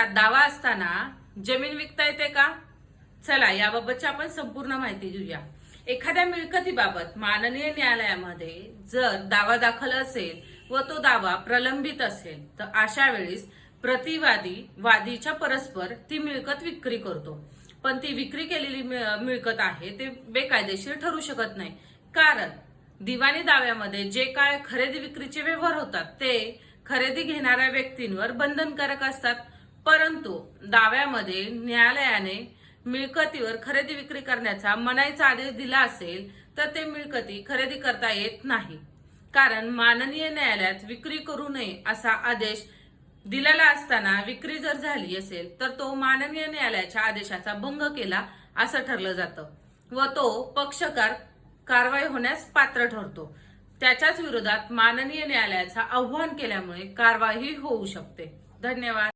विरोधात दावा असताना जमीन विकता येते का? चला याबाबतची आपण संपूर्ण माहिती घेऊया। एखाद्या मिळकतीबाबत माननीय न्यायालयामध्ये जर दावा दाखल असेल व तो दावा प्रलंबित असेल तर अशा वेळेस प्रतिवादी वादीच्या परस्पर ती मिळकत विक्री करतो। पण ती विक्री केलेली मिळकत आहे ते बेकायदेशीर ठरू शकत नाही, कारण दिवाणी दाव्यामध्ये जे काय खरेदी विक्रीचे व्यवहार होतात ते खरेदी घेणाऱ्या व्यक्तींवर बंधनकारक असतात। परंतु दाव्यामध्ये न्यायालयाने मिळकतीवर खरेदी विक्री करण्याचा मनाईचा आदेश दिला असेल तर ते मिळकती खरेदी करता येत नाही, कारण माननीय न्यायालयात विक्री करू नये असा आदेश दिलेला असताना विक्री जर झाली असेल तर तो माननीय न्यायालयाच्या आदेशाचा भंग केला असं ठरलं जातं व तो पक्षकार कारवाई होण्यास पात्र ठरतो। त्याच्याच विरोधात माननीय न्यायालयाचा आव्हान केल्यामुळे कारवाई होऊ शकते। धन्यवाद।